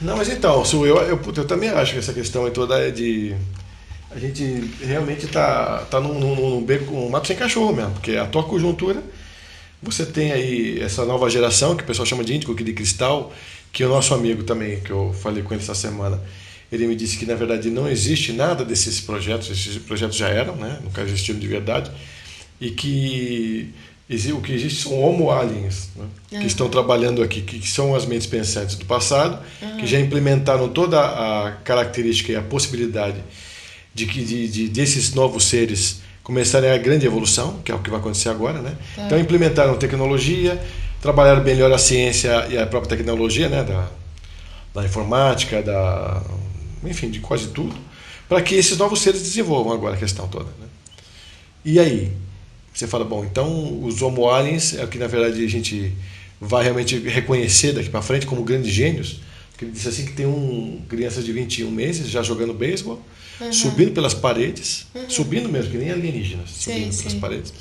Não, mas então, Su, eu também acho que essa questão aí toda é de. A gente realmente tá num beco, um mato sem cachorro mesmo, porque a tua conjuntura, você tem aí essa nova geração, que o pessoal chama de índico, que de cristal, que o nosso amigo também, que eu falei com ele essa semana, ele me disse que na verdade não existe nada desses projetos, esses projetos já eram, né? Nunca existiram de verdade, e que o que existe são homo aliens, né? Que estão trabalhando aqui, que são as mentes pensantes do passado, que já implementaram toda a característica e a possibilidade desses novos seres começarem a grande evolução, que é o que vai acontecer agora, né? Então implementaram tecnologia, trabalharam melhor a ciência e a própria tecnologia, né? Da informática, enfim, de quase tudo, para que esses novos seres desenvolvam agora a questão toda, né? E aí? Você fala, bom, então os Homo aliens é o que na verdade a gente vai realmente reconhecer daqui para frente como grandes gênios. Porque ele disse assim que tem crianças de 21 meses já jogando beisebol, subindo pelas paredes, subindo mesmo, que nem alienígenas, subindo pelas paredes.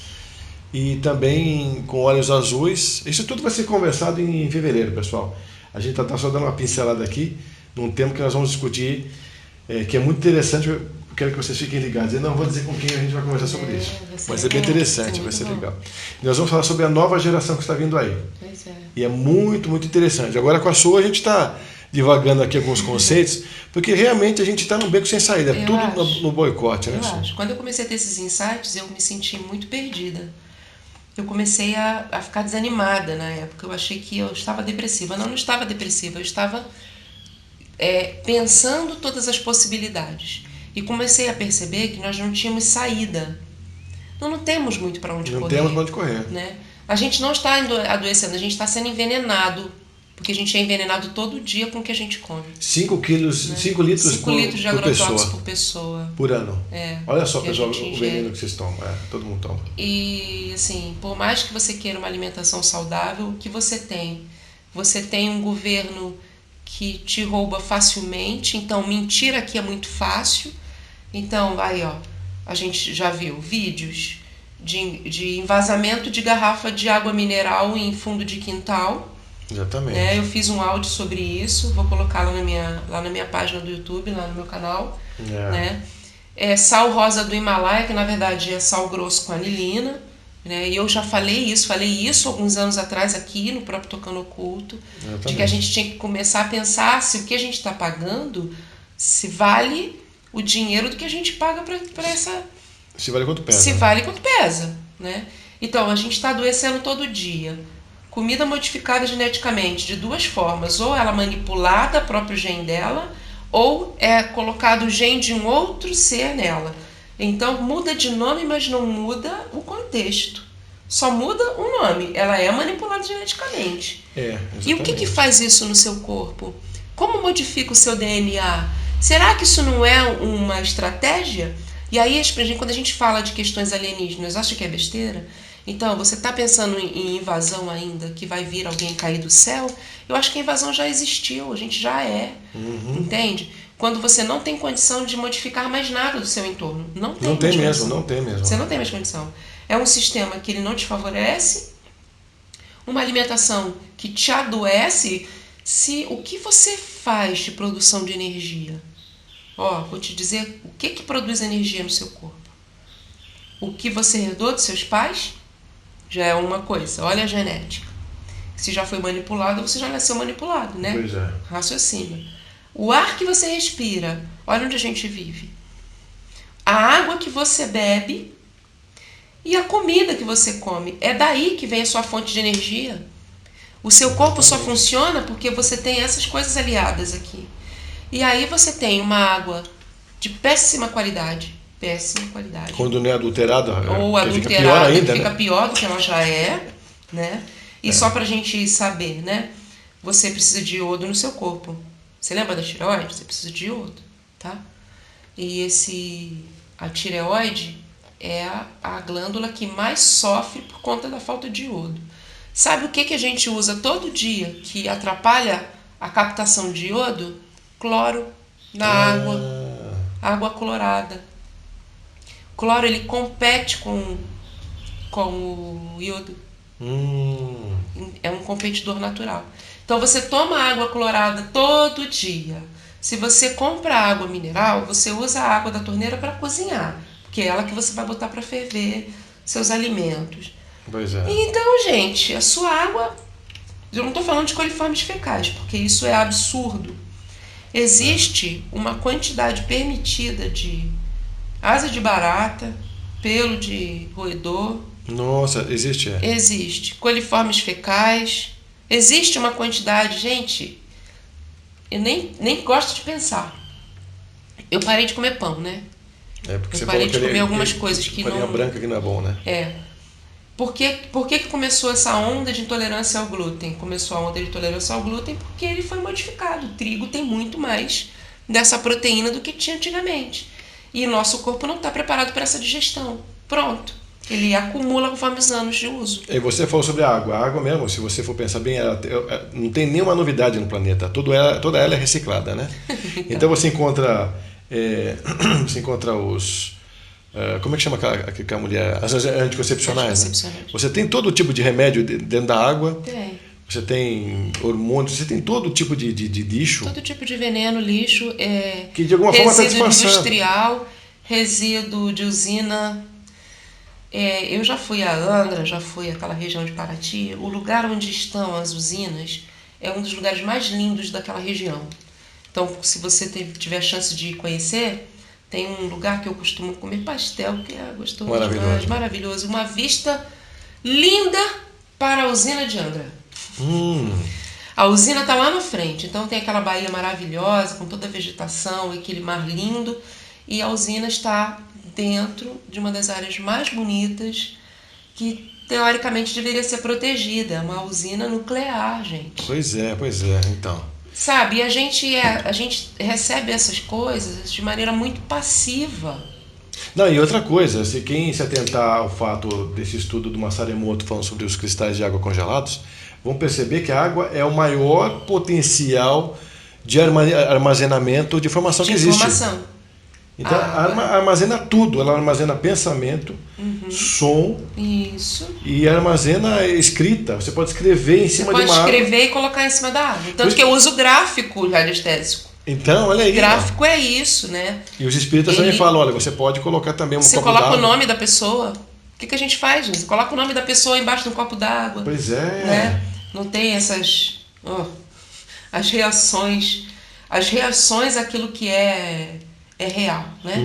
E também com olhos azuis. Isso tudo vai ser conversado em fevereiro, pessoal. A gente está só dando uma pincelada aqui num tema que nós vamos discutir, que é muito interessante. Eu quero que vocês fiquem ligados. Eu não vou dizer com quem a gente vai conversar sobre isso. Vai ser bem interessante, vai ser legal. E nós vamos falar sobre a nova geração que está vindo aí. Pois é. E é muito, muito interessante. Agora com a sua a gente está divagando aqui alguns conceitos, porque realmente a gente está num beco sem saída. É tudo no boicote, né? Eu acho. Quando eu comecei a ter esses insights, eu me senti muito perdida. Eu comecei a ficar desanimada na época. Eu achei que eu estava depressiva. Não estava depressiva, eu estava pensando todas as possibilidades. E comecei a perceber que nós não tínhamos saída. Não temos muito para onde correr. Não temos para onde correr. Né? A gente não está adoecendo, a gente está sendo envenenado. Porque a gente é envenenado todo dia com o que a gente come. 5 quilos, né? 5 litros, 5 litros de agrotóxicos por pessoa. Por ano. Olha só, pessoal, o veneno que vocês tomam. Todo mundo toma. E, assim, por mais que você queira uma alimentação saudável, o que você tem? Você tem um governo que te rouba facilmente. Então, mentir aqui é muito fácil. Então, aí, ó, a gente já viu vídeos de envasamento de garrafa de água mineral em fundo de quintal. Exatamente. Eu fiz um áudio sobre isso, vou colocar lá na minha página do YouTube, lá no meu canal. Né? Sal rosa do Himalaia, que na verdade é sal grosso com anilina. Né? E eu já falei isso alguns anos atrás aqui no próprio Tocando Oculto, de que a gente tinha que começar a pensar se o que a gente está pagando, se vale o dinheiro do que a gente paga para essa... Se vale quanto pesa. Se vale quanto pesa. Né? Então, a gente está adoecendo todo dia. Comida modificada geneticamente de duas formas. Ou ela manipulada, o próprio gene dela, ou é colocado o gene de um outro ser nela. Então muda de nome, mas não muda o contexto. Só muda o nome. Ela é manipulada geneticamente. E o que faz isso no seu corpo? Como modifica o seu DNA? Será que isso não é uma estratégia? E aí, quando a gente fala de questões alienígenas, acha que é besteira? Então, você está pensando em invasão ainda, que vai vir alguém cair do céu? Eu acho que a invasão já existiu, a gente já é, entende? Quando você não tem condição de modificar mais nada do seu entorno. Não tem mesmo. Você não tem mais condição. É um sistema que ele não te favorece, uma alimentação que te adoece. O que você faz de produção de energia? Vou te dizer o que produz energia no seu corpo. O que você herdou dos seus pais já é uma coisa. Olha a genética. Se já foi manipulado, você já nasceu manipulado, né? Pois é. Raciocínio. O ar que você respira, olha onde a gente vive. A água que você bebe e a comida que você come. É daí que vem a sua fonte de energia. O seu corpo só funciona porque você tem essas coisas aliadas aqui. E aí você tem uma água de péssima qualidade. Quando não é adulterada, ou adulterada, fica pior do que ela já é, né? E só pra gente saber, né? Você precisa de iodo no seu corpo. Você lembra da tireoide? Você precisa de iodo, tá? E a tireoide é a glândula que mais sofre por conta da falta de iodo. Sabe o que a gente usa todo dia que atrapalha a captação de iodo? Cloro na água clorada. O cloro, ele compete com o iodo. É um competidor natural. Então você toma água clorada todo dia. Se você compra água mineral, você usa a água da torneira para cozinhar, porque é ela que você vai botar para ferver seus alimentos. Pois é. Então, gente, a sua água, eu não estou falando de coliformes fecais, porque isso é absurdo. Existe uma quantidade permitida de asa de barata, pelo de roedor. Nossa, existe, é. Existe. Coliformes fecais. Existe uma quantidade, gente, eu nem gosto de pensar. Eu parei de comer pão, né? É porque Eu você parei falou de comer algumas coisas que farinha não... branca que não é bom, né? Por que começou essa onda de intolerância ao glúten? Começou a onda de intolerância ao glúten porque ele foi modificado. O trigo tem muito mais dessa proteína do que tinha antigamente. E o nosso corpo não está preparado para essa digestão. Pronto. Ele acumula conforme os anos de uso. E você falou sobre a água. A água mesmo, se você for pensar bem, não tem nenhuma novidade no planeta. Toda ela é reciclada, né? Então você encontra os... como é que chama aquela mulher? As anticoncepcionais, né? Você tem todo tipo de remédio dentro da água. Tem. Você tem hormônios, você tem todo tipo de lixo. Todo tipo de veneno, lixo. Que de alguma forma está disfarçando. Resíduo industrial, resíduo de usina. Eu já fui a Angra, já fui àquela região de Paraty. O lugar onde estão as usinas é um dos lugares mais lindos daquela região. Então, se você tiver a chance de conhecer, tem um lugar que eu costumo comer pastel, que é gostoso demais, maravilhoso. Uma vista linda para a usina de Angra. A usina está lá na frente, então tem aquela baía maravilhosa, com toda a vegetação, aquele mar lindo, e a usina está dentro de uma das áreas mais bonitas, que teoricamente deveria ser protegida. É uma usina nuclear, gente. Pois é, então. Sabe, e a gente recebe essas coisas de maneira muito passiva. Não, e outra coisa, se quem se atentar ao fato desse estudo do Masaru Emoto falando sobre os cristais de água congelados, vão perceber que a água é o maior potencial de armazenamento de informação que existe. Então, armazena tudo. Ela armazena pensamento, som. Isso. E armazena escrita. Você pode escrever em cima de uma água. Você pode escrever e colocar em cima da água. Tanto que eu uso gráfico radiestésico. Então, olha aí. Gráfico é isso, né? E os espíritas também falam, olha, você pode colocar também um copo d'água. Você coloca o nome da pessoa. O que a gente faz, gente? Você coloca o nome da pessoa embaixo de um copo d'água. Pois é. Né? Não tem essas... as reações àquilo que é real, né?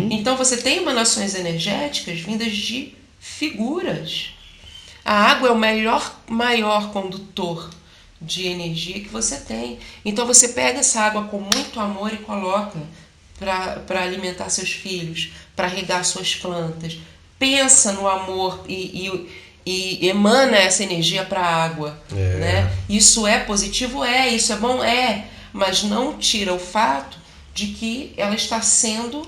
Então você tem emanações energéticas vindas de figuras. A água é o maior condutor de energia que você tem. Então você pega essa água com muito amor e coloca para alimentar seus filhos, para regar suas plantas. Pensa no amor e emana essa energia para a água, né? Isso é positivo? Isso é bom? Mas não tira o fato de que ela está sendo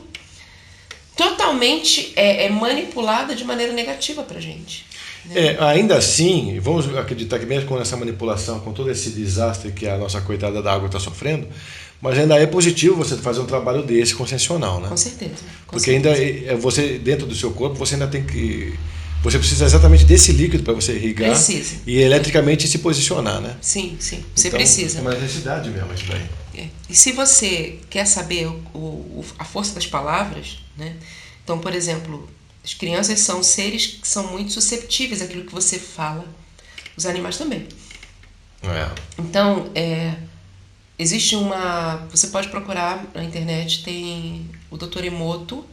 totalmente manipulada de maneira negativa para a gente. Né? Ainda assim, vamos acreditar que mesmo com essa manipulação, com todo esse desastre que a nossa coitada da água está sofrendo, mas ainda é positivo você fazer um trabalho desse consciencial, né? Com certeza. Porque ainda você, dentro do seu corpo, você ainda tem que... Você precisa exatamente desse líquido para você irrigar. Precisa. E eletricamente se posicionar, né? Sim. Você então, precisa. É uma necessidade mesmo isso daí. E se você quer saber a força das palavras, né? Então, por exemplo, as crianças são seres que são muito susceptíveis àquilo que você fala. Os animais também. Então, existe você pode procurar na internet, tem o Dr. Emoto,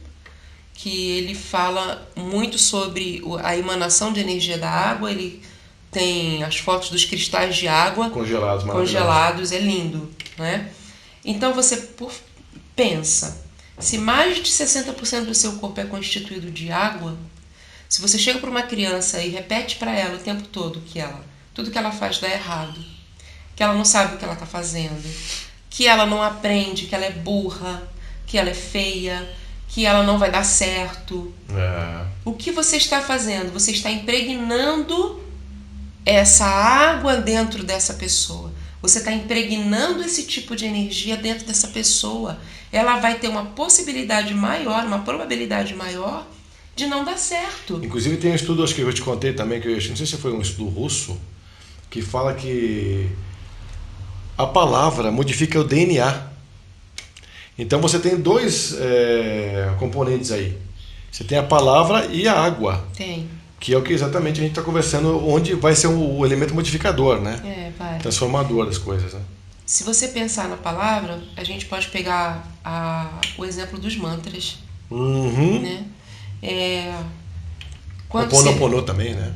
que ele fala muito sobre a emanação de energia da água. Ele tem as fotos dos cristais de água congelados, é lindo, né? Então você pensa, se mais de 60% do seu corpo é constituído de água, se você chega para uma criança e repete para ela o tempo todo que tudo que ela faz dá errado, que ela não sabe o que ela está fazendo, que ela não aprende, que ela é burra, que ela é feia, que ela não vai dar certo, o que você está fazendo? Você está impregnando essa água dentro dessa pessoa. Você está impregnando esse tipo de energia dentro dessa pessoa. Ela vai ter uma possibilidade maior, uma probabilidade maior de não dar certo. Inclusive tem um estudo, acho que eu te contei também, que eu não sei se foi um estudo russo, que fala que a palavra modifica o DNA. Então você tem dois componentes aí. Você tem a palavra e a água. Tem. Que é o que exatamente a gente está conversando, onde vai ser o elemento modificador, né? Vai. Transformador das coisas, né? Se você pensar na palavra, a gente pode pegar o exemplo dos mantras. Uhum. Né? O Ho'oponopono também, né?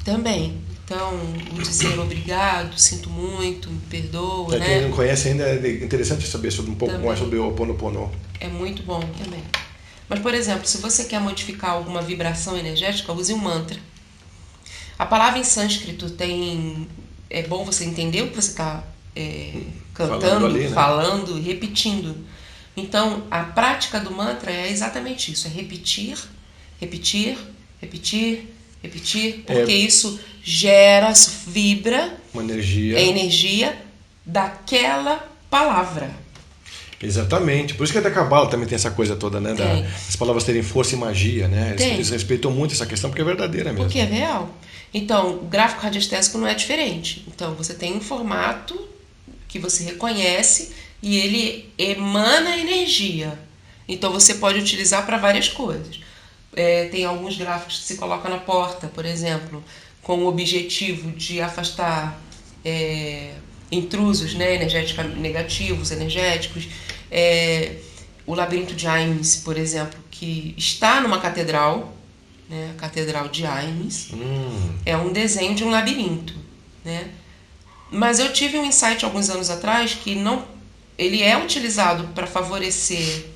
Também. Então, o dizer obrigado, sinto muito, me perdoa, né? Quem não conhece ainda é interessante saber um pouco mais sobre o Ho'oponopono. É muito bom também. Mas, por exemplo, se você quer modificar alguma vibração energética, use um mantra. A palavra em sânscrito tem... É bom você entender o que você está cantando, ali, né? falando, repetindo. Então, a prática do mantra é exatamente isso. É repetir, repetir, repetir, repetir. Porque isso gera, vibra... Uma energia. É energia daquela palavra. Exatamente. Por isso que a da Cabala também tem essa coisa toda, né? As palavras terem força e magia, né? Eles respeitam muito essa questão porque é verdadeira mesmo. Porque é real. Então, o gráfico radiestésico não é diferente. Então, você tem um formato que você reconhece e ele emana energia. Então, você pode utilizar para várias coisas. Tem alguns gráficos que se colocam na porta, por exemplo, com o objetivo de afastar intrusos, né, negativos, energéticos. O labirinto de Hermes, por exemplo, que está numa catedral, né, a Catedral de Hermes, é um desenho de um labirinto, né? Mas eu tive um insight alguns anos atrás que ele é utilizado para favorecer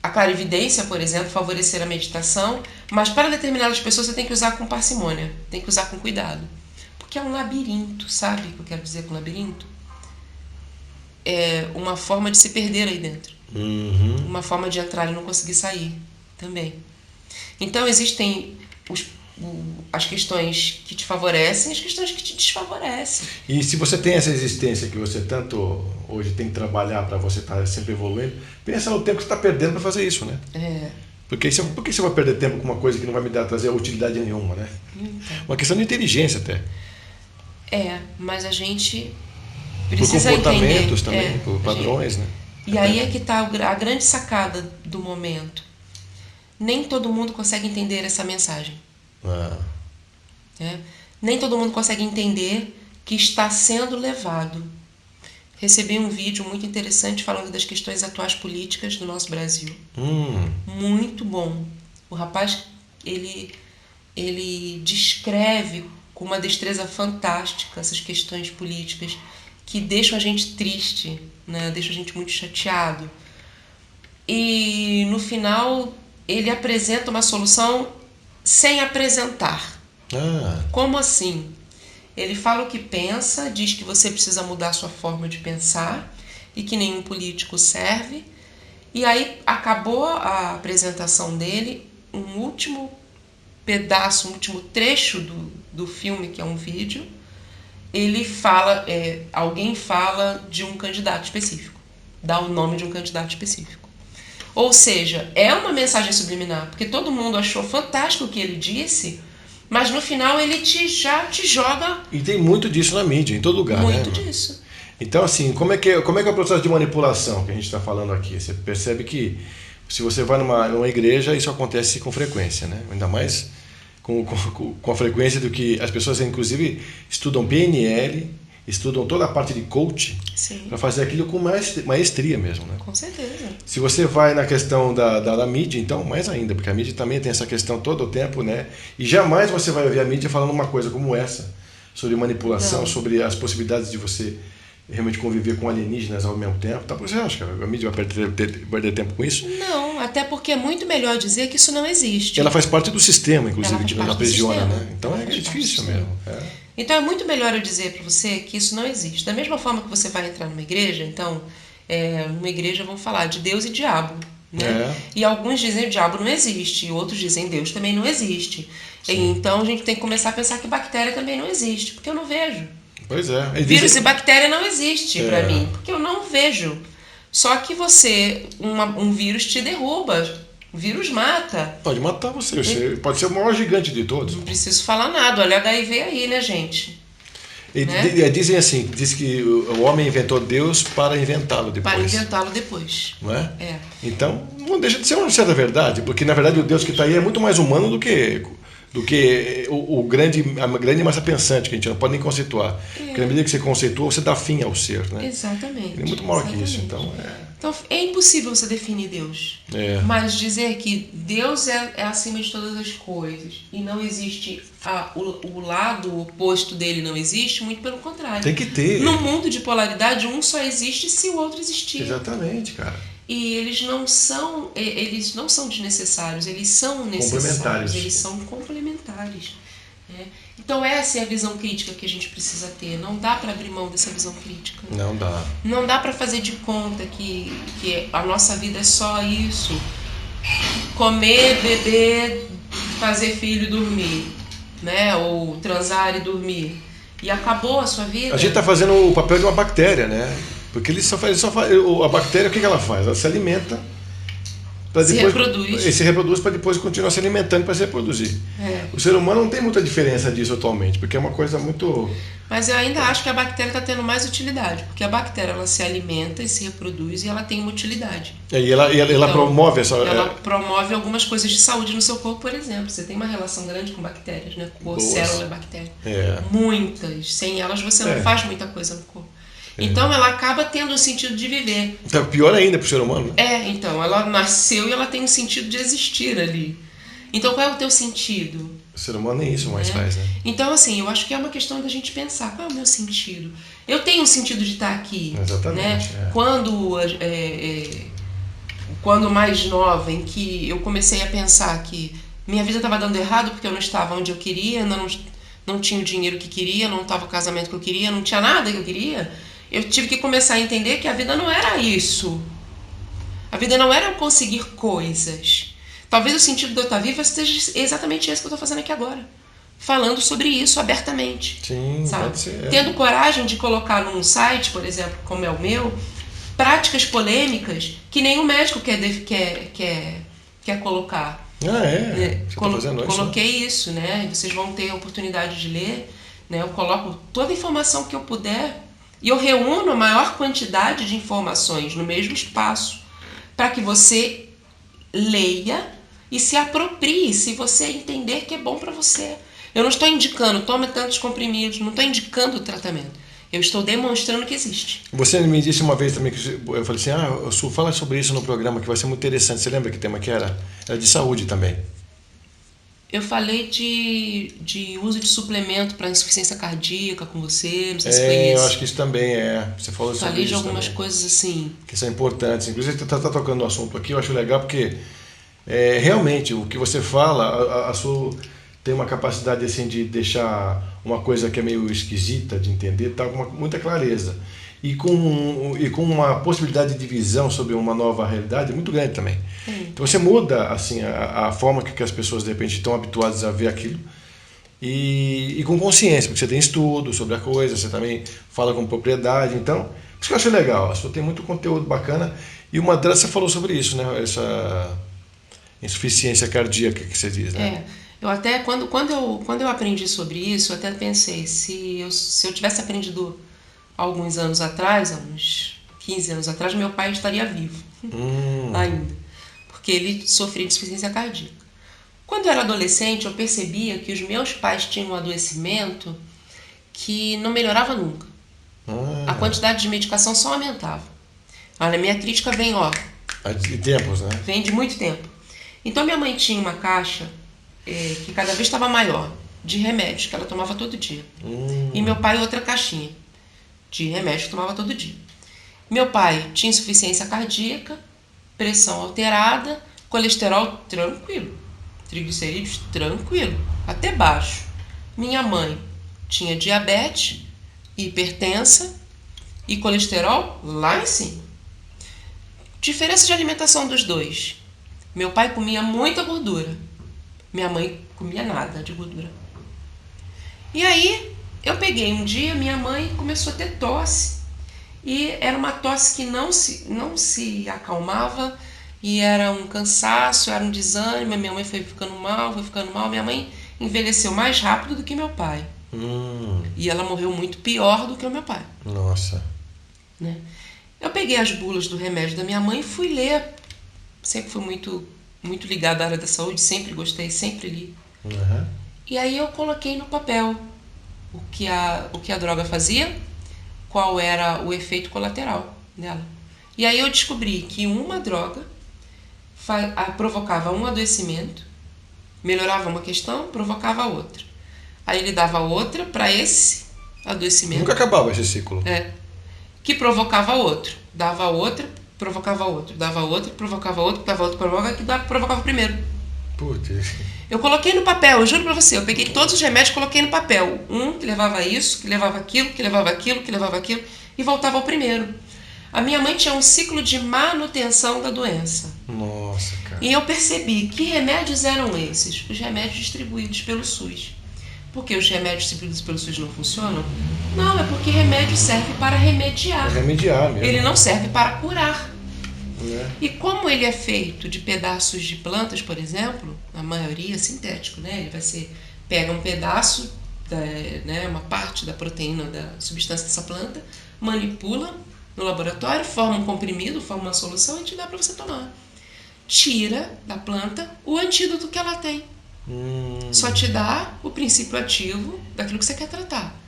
a clarividência, por exemplo, favorecer a meditação, mas para determinadas pessoas você tem que usar com parcimônia, tem que usar com cuidado. Porque é um labirinto, sabe o que eu quero dizer com labirinto? É uma forma de se perder aí dentro. Uma forma de entrar e não conseguir sair também. Então existem as questões que te favorecem e as questões que te desfavorecem. E se você tem essa existência que você tanto hoje tem que trabalhar para você estar sempre evoluindo, pensa no tempo que você está perdendo para fazer isso, né? Por que você vai perder tempo com uma coisa que não vai me trazer utilidade nenhuma, né? Uma questão de inteligência até. Mas a gente precisa por comportamentos entender, também, por padrões, né? E aí é que está a grande sacada do momento. Nem todo mundo consegue entender essa mensagem. Nem todo mundo consegue entender que está sendo levado. Recebi um vídeo muito interessante falando das questões atuais políticas do nosso Brasil. Muito bom. O rapaz, ele descreve com uma destreza fantástica essas questões políticas que deixam a gente triste, né? Deixam a gente muito chateado. E no final ele apresenta uma solução sem apresentar. Como assim? Ele fala o que pensa, diz que você precisa mudar sua forma de pensar e que nenhum político serve. E aí acabou a apresentação dele, um último pedaço, um último trecho do filme, que é um vídeo. Ele fala, alguém fala de um candidato específico, dá o nome de um candidato específico. Ou seja, é uma mensagem subliminar, porque todo mundo achou fantástico o que ele disse, mas no final ele já te joga... E tem muito disso na mídia, em todo lugar, muito né? Muito disso. Então, assim, como é que é o processo de manipulação que a gente está falando aqui? Você percebe que se você vai numa igreja, isso acontece com frequência, né? Ainda mais com a frequência do que as pessoas, inclusive, estudam PNL, estudam toda a parte de coach para fazer aquilo com maestria mesmo, né? Com certeza. Se você vai na questão da mídia, então mais ainda, porque a mídia também tem essa questão todo o tempo, né? E jamais você vai ouvir a mídia falando uma coisa como essa, sobre manipulação, sobre as possibilidades de você realmente conviver com alienígenas ao mesmo tempo. Tá? Você acha que a mídia vai perder tempo com isso? Não, até porque é muito melhor dizer que isso não existe. Ela faz parte do sistema, inclusive, que nos aprisiona, né? Então é difícil mesmo. Então é muito melhor eu dizer para você que isso não existe. Da mesma forma que você vai entrar numa igreja, então, numa igreja vão falar de Deus e diabo. Né? E alguns dizem o diabo não existe, e outros dizem Deus também não existe. Então a gente tem que começar a pensar que bactéria também não existe, porque eu não vejo. Pois é. Vírus e bactéria não existe para mim, porque eu não vejo. Só que um vírus te derruba, O vírus mata. Pode matar você. Você pode ser o maior gigante de todos. Não preciso falar nada. Olha o HIV aí, né, gente? Dizem assim, diz que o homem inventou Deus para inventá-lo depois. Para inventá-lo depois. Não é? É. Então, não deixa de ser uma certa verdade, porque na verdade o Deus que está aí é muito mais humano do que a grande massa pensante, que a gente não pode nem conceituar. Porque na medida que você conceitua, você dá fim ao ser. Né? Exatamente. Ele é muito maior que isso. Então é impossível você definir Deus. Mas dizer que Deus é acima de todas as coisas e não existe o lado oposto dele não existe, muito pelo contrário. Tem que ter. No mundo de polaridade, um só existe se o outro existir. Exatamente, cara. E eles não são desnecessários, eles são necessários, eles são complementares. Né? Então essa é a visão crítica que a gente precisa ter. Não dá para abrir mão dessa visão crítica. Não dá. Não dá para fazer de conta que a nossa vida é só isso. Comer, beber, fazer filho e dormir. Né? Ou transar e dormir. E acabou a sua vida. A gente está fazendo o papel de uma bactéria, né? Porque a bactéria, o que ela faz? Ela se alimenta para depois se reproduz para depois continuar se alimentando para se reproduzir. O ser humano não tem muita diferença disso atualmente, porque é uma coisa muito... Mas eu ainda acho que a bactéria está tendo mais utilidade, porque a bactéria ela se alimenta e se reproduz e ela tem uma utilidade. E ela então, promove essa... Ela promove algumas coisas de saúde no seu corpo, por exemplo. Você tem uma relação grande com bactérias, né? Com célula bactéria. Muitas. Sem elas você não faz muita coisa no corpo. Então ela acaba tendo um sentido de viver. Então, pior ainda para o ser humano, né? Então, ela nasceu e ela tem um sentido de existir ali. Então qual é o teu sentido? O ser humano nem isso mais faz, né? Então, assim, eu acho que é uma questão da gente pensar, qual é o meu sentido? Eu tenho um sentido de estar aqui. Exatamente. Né? Quando mais nova, em que eu comecei a pensar que minha vida estava dando errado porque eu não estava onde eu queria, não tinha o dinheiro que queria, não estava o casamento que eu queria, não tinha nada que eu queria, eu tive que começar a entender que a vida não era isso. A vida não era eu conseguir coisas. Talvez o sentido de eu estar viva seja exatamente esse que eu estou fazendo aqui agora. Falando sobre isso abertamente. Sim, sabe? Pode ser. Tendo coragem de colocar num site, por exemplo, como é o meu, práticas polêmicas que nenhum médico quer colocar. Você tá fazendo isso? Coloquei isso, né? Vocês vão ter a oportunidade de ler. Né? Eu coloco toda a informação que eu puder e eu reúno a maior quantidade de informações no mesmo espaço para que você leia e se aproprie se você entender que é bom para você. Eu não estou indicando, tome tantos comprimidos, não estou indicando o tratamento. Eu estou demonstrando que existe. Você me disse uma vez também, que eu falei assim, Su, fala sobre isso no programa que vai ser muito interessante. Você lembra que tema que era? Era de saúde também. Eu falei de uso de suplemento para insuficiência cardíaca com você, não sei se foi isso. Eu acho que isso também Você falou sobre isso. Falei de algumas também. Coisas assim. Que são importantes. Inclusive, você está tocando no assunto aqui, eu acho legal porque realmente o que você fala, a sua tem uma capacidade assim de deixar uma coisa que é meio esquisita de entender, tá, com muita clareza. E com uma possibilidade de visão sobre uma nova realidade muito grande também. Então você muda assim, a forma que as pessoas de repente estão habituadas a ver aquilo e com consciência, porque você tem estudo sobre a coisa, você também fala com propriedade. Então, isso que eu acho legal. Você tem muito conteúdo bacana e uma delas você falou sobre isso, né? Essa insuficiência cardíaca que você diz, né? Eu até, quando eu aprendi sobre isso, eu até pensei, se eu tivesse aprendido alguns anos atrás, uns 15 anos atrás, meu pai estaria vivo ainda, porque ele sofria de insuficiência cardíaca. Quando eu era adolescente, eu percebia que os meus pais tinham um adoecimento que não melhorava nunca. A quantidade de medicação só aumentava. Olha, a minha crítica vem, de tempos, né? Vem de muito tempo. Então minha mãe tinha uma caixa que cada vez estava maior, de remédios, que ela tomava todo dia. E meu pai outra caixinha de remédios que tomava todo dia. Meu pai tinha insuficiência cardíaca, pressão alterada, colesterol tranquilo, triglicerídeos tranquilo, até baixo. Minha mãe tinha diabetes, hipertensa e colesterol lá em cima. Diferença de alimentação dos dois. Meu pai comia muita gordura. Minha mãe comia nada de gordura. E aí, eu peguei um dia, minha mãe começou a ter tosse. E era uma tosse que não se acalmava. e era um cansaço, era um desânimo, minha mãe foi ficando mal. Minha mãe envelheceu mais rápido do que meu pai. E ela morreu muito pior do que o meu pai. Nossa. Né? Eu peguei as bulas do remédio da minha mãe e fui ler. Sempre fui muito, muito ligada à área da saúde, sempre gostei, sempre li. Uhum. E aí eu coloquei no papel o que a droga fazia, qual era o efeito colateral dela. E aí eu descobri que uma droga provocava um adoecimento, melhorava uma questão, provocava outra. Aí ele dava outra para esse adoecimento. Nunca acabava esse ciclo. Que provocava outro. Dava outra, provocava outro. Dava outra, provocava outro, dava outro, provocava o primeiro. Putz. Eu coloquei no papel, eu juro pra você, eu peguei todos os remédios e coloquei no papel. Um que levava isso, que levava aquilo, que levava aquilo, que levava aquilo, e voltava ao primeiro. A minha mãe tinha um ciclo de manutenção da doença. Nossa, cara. E eu percebi que remédios eram esses? Os remédios distribuídos pelo SUS. Por que os remédios distribuídos pelo SUS não funcionam? Não, é porque remédio serve para remediar. É remediar mesmo. Ele não serve para curar. É. E como ele é feito de pedaços de plantas, por exemplo, a maioria sintético, né? Ele vai ser, pega um pedaço, uma parte da proteína, da substância dessa planta, manipula no laboratório, forma um comprimido, forma uma solução e te dá para você tomar. Tira da planta o antídoto que ela tem. Só te dá o princípio ativo daquilo que você quer tratar.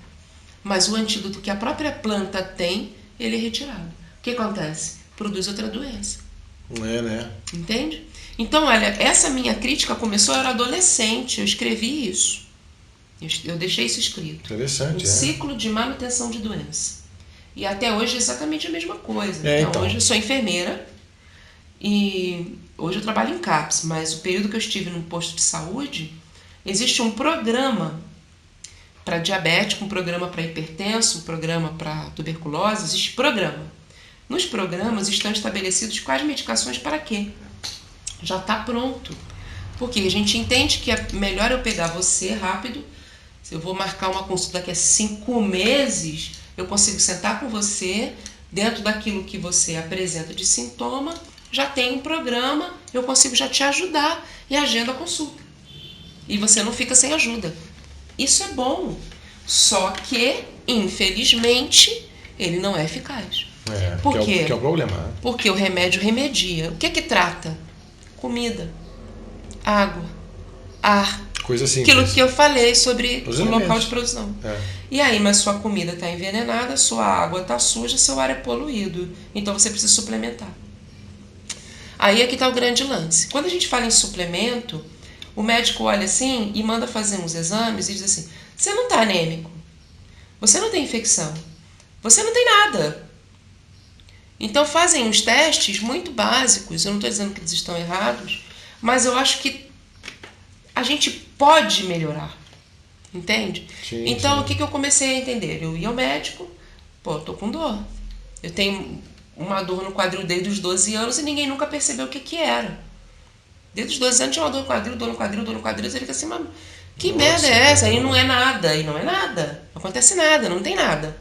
Mas o antídoto que a própria planta tem, ele é retirado. O que acontece? Produz outra doença. Né? Entende? Então, olha, essa minha crítica começou, eu era adolescente, eu escrevi isso. Eu deixei isso escrito. Interessante, Um ciclo de manutenção de doença. E até hoje é exatamente a mesma coisa. Então, hoje eu sou enfermeira e hoje eu trabalho em CAPS, mas o período que eu estive no posto de saúde, existe um programa para diabético, um programa para hipertenso, um programa para tuberculose, existe programa. Nos programas estão estabelecidos quais medicações para quê. Já está pronto. Porque a gente entende que é melhor eu pegar você rápido. Se eu vou marcar uma consulta daqui a 5 meses, eu consigo sentar com você, dentro daquilo que você apresenta de sintoma, já tem um programa, eu consigo já te ajudar e agenda a consulta. E você não fica sem ajuda. Isso é bom. Só que, infelizmente, ele não é eficaz. Por quê? Que é o problema. Né? Porque o remédio remedia. O que é que trata? Comida, água, ar. Coisa simples. Aquilo que eu falei sobre os o elementos. local de produção. E aí, mas sua comida está envenenada, sua água está suja, seu ar é poluído. Então você precisa suplementar. Aí é que está o grande lance. Quando a gente fala em suplemento, o médico olha assim e manda fazer uns exames e diz assim: você não está anêmico, você não tem infecção, você não tem nada. Então fazem uns testes muito básicos, eu não estou dizendo que eles estão errados, mas eu acho que a gente pode melhorar, entende? Sim, então sim. O que eu comecei a entender? Eu ia ao médico, tô com dor, eu tenho uma dor no quadril desde os 12 anos e ninguém nunca percebeu o que era. Desde os 12 anos tinha uma dor no quadril, você fica assim, mas que merda é essa? Aí não é nada, não acontece nada, não tem nada.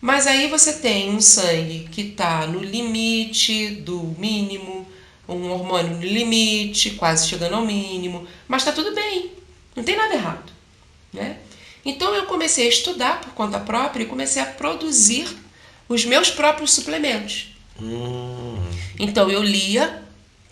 Mas aí você tem um sangue que está no limite do mínimo, um hormônio no limite, quase chegando ao mínimo, mas está tudo bem, não tem nada errado. Né? Então eu comecei a estudar por conta própria e comecei a produzir os meus próprios suplementos. Então eu lia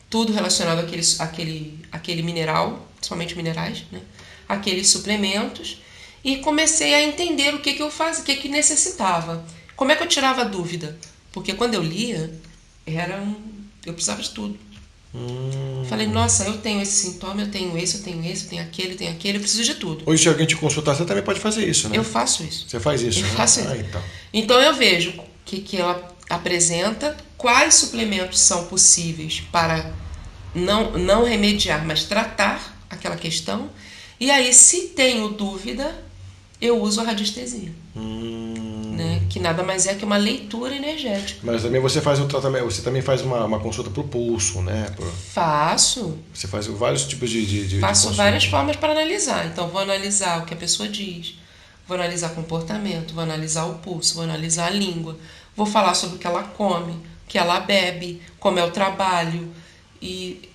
tudo relacionado àquele mineral, principalmente minerais, né? Aqueles suplementos, e comecei a entender o que eu fazia, o que necessitava. Como é que eu tirava a dúvida? Porque quando eu lia, eu precisava de tudo. Falei, nossa, eu tenho esse sintoma, eu tenho esse, eu tenho aquele, eu preciso de tudo. Hoje, se alguém te consultar, você também pode fazer isso, né? Eu faço isso. Você faz isso, eu né? faço isso. Então. Então eu vejo o que ela apresenta, quais suplementos são possíveis para não remediar, mas tratar aquela questão. E aí, se tenho dúvida, eu uso a radiestesia. Né? Que nada mais é que uma leitura energética. Mas também você faz um tratamento, você também faz uma consulta pro pulso, né? Faço. Você faz vários tipos de Faço várias formas para analisar. Então, vou analisar o que a pessoa diz, vou analisar comportamento, vou analisar o pulso, vou analisar a língua, vou falar sobre o que ela come, o que ela bebe, como é o trabalho, e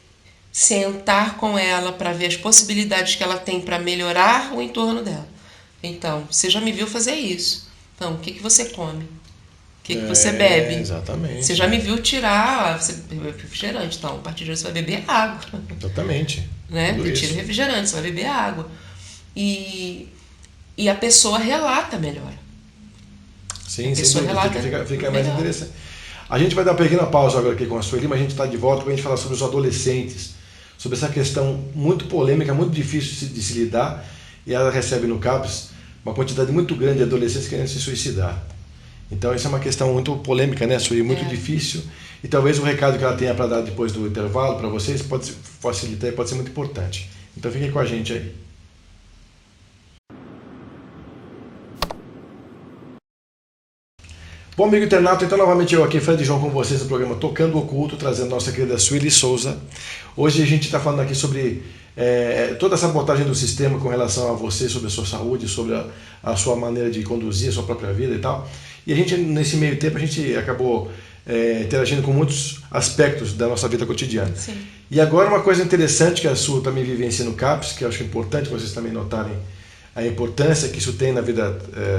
sentar com ela para ver as possibilidades que ela tem para melhorar o entorno dela. Então, você já me viu fazer isso. Então, o que você come? O que você bebe? Exatamente. Você já me viu tirar refrigerante. Então, a partir de hoje você vai beber água. Exatamente. Né? Eu tiro refrigerante, você vai beber água. E a pessoa relata melhor. Sim, sem dúvida. Fica mais interessante. A gente vai dar uma pequena pausa agora aqui com a Sueli, mas a gente está de volta para a gente falar sobre os adolescentes, sobre essa questão muito polêmica, muito difícil de se lidar, e ela recebe no CAPS uma quantidade muito grande de adolescentes querendo se suicidar. Então essa é uma questão muito polêmica, né, Sueli? Muito difícil, e talvez o recado que ela tenha para dar depois do intervalo para vocês pode facilitar e pode ser muito importante. Então fiquem com a gente aí. Bom, amigo internauta, então novamente eu aqui, Fred João, com vocês no programa Tocando o Oculto, trazendo nossa querida Sueli Souza. Hoje a gente está falando aqui sobre toda essa abordagem do sistema com relação a você, sobre a sua saúde, sobre a sua maneira de conduzir a sua própria vida e tal. E a gente, nesse meio tempo, a gente acabou interagindo com muitos aspectos da nossa vida cotidiana. Sim. E agora uma coisa interessante que a Su também vivencia no CAPS, que eu acho importante vocês também notarem a importância que isso tem na vida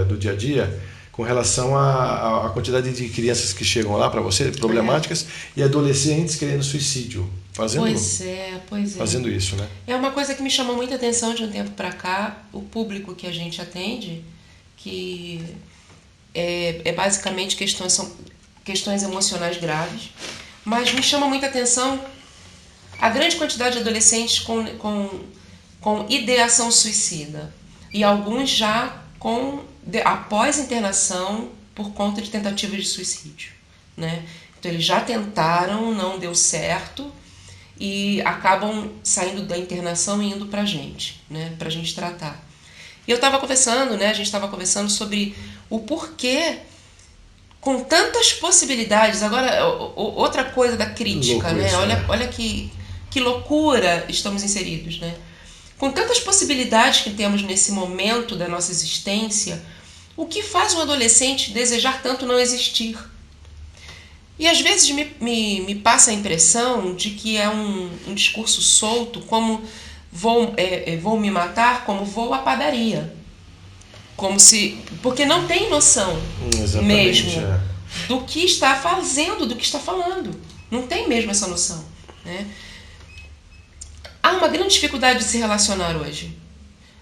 do dia a dia, com relação à quantidade de crianças que chegam lá para você, problemáticas, e adolescentes querendo suicídio, fazendo isso, né? É uma coisa que me chamou muita atenção de um tempo para cá, o público que a gente atende, que basicamente são questões emocionais graves, mas me chama muita atenção a grande quantidade de adolescentes com ideação suicida, e alguns já após internação por conta de tentativas de suicídio, né? Então eles já tentaram, não deu certo e acabam saindo da internação e indo pra gente, né? Pra gente tratar. E eu estava conversando, né? A gente estava conversando sobre o porquê, com tantas possibilidades. Agora, outra coisa da crítica, né? Olha que loucura estamos inseridos, né? Com tantas possibilidades que temos nesse momento da nossa existência, o que faz um adolescente desejar tanto não existir? E às vezes me passa a impressão de que é um discurso solto, como vou me matar, como vou à padaria. Porque não tem noção mesmo do que está fazendo, do que está falando. Não tem mesmo essa noção, né? Há uma grande dificuldade de se relacionar hoje.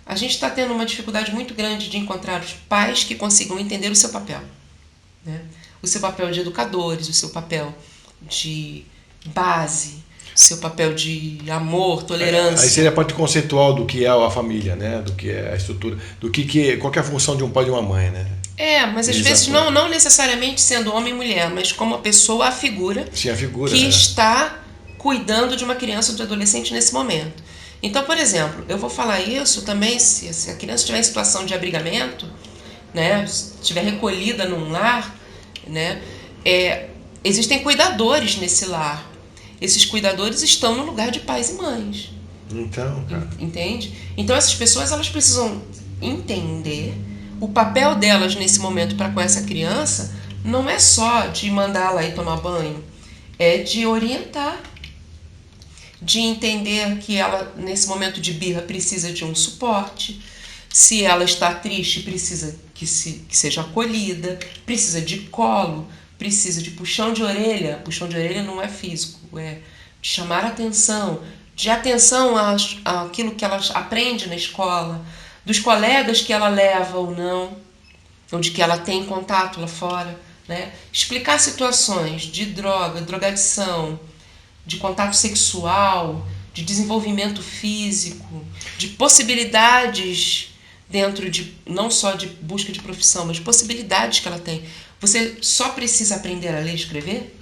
A gente está tendo uma dificuldade muito grande de encontrar os pais que consigam entender o seu papel, né? O seu papel de educadores, o seu papel de base, o seu papel de amor, tolerância. Aí seria a parte conceitual do que é a família, né? Do que é a estrutura, qual que é a função de um pai e de uma mãe, né? Mas às vezes não necessariamente sendo homem e mulher, mas como a pessoa, a figura, sim, a figura que está cuidando de uma criança ou de adolescente nesse momento. Então, por exemplo, eu vou falar isso também se a criança estiver em situação de abrigamento, né, estiver recolhida num lar, né, existem cuidadores nesse lar. Esses cuidadores estão no lugar de pais e mães. Então, cara. Entende? Então essas pessoas, elas precisam entender o papel delas nesse momento para com essa criança. Não é só de mandar ela ir tomar banho, é de orientar, de entender que ela, nesse momento de birra, precisa de um suporte. Se ela está triste, precisa que seja acolhida, precisa de colo, precisa de puxão de orelha. Puxão de orelha não é físico, é de chamar atenção, de atenção àquilo que ela aprende na escola, dos colegas que ela leva ou não, ou de que ela tem contato lá fora, né? Explicar situações de drogadição, de contato sexual, de desenvolvimento físico, de possibilidades dentro de, não só de busca de profissão, mas de possibilidades que ela tem. Você só precisa aprender a ler e escrever?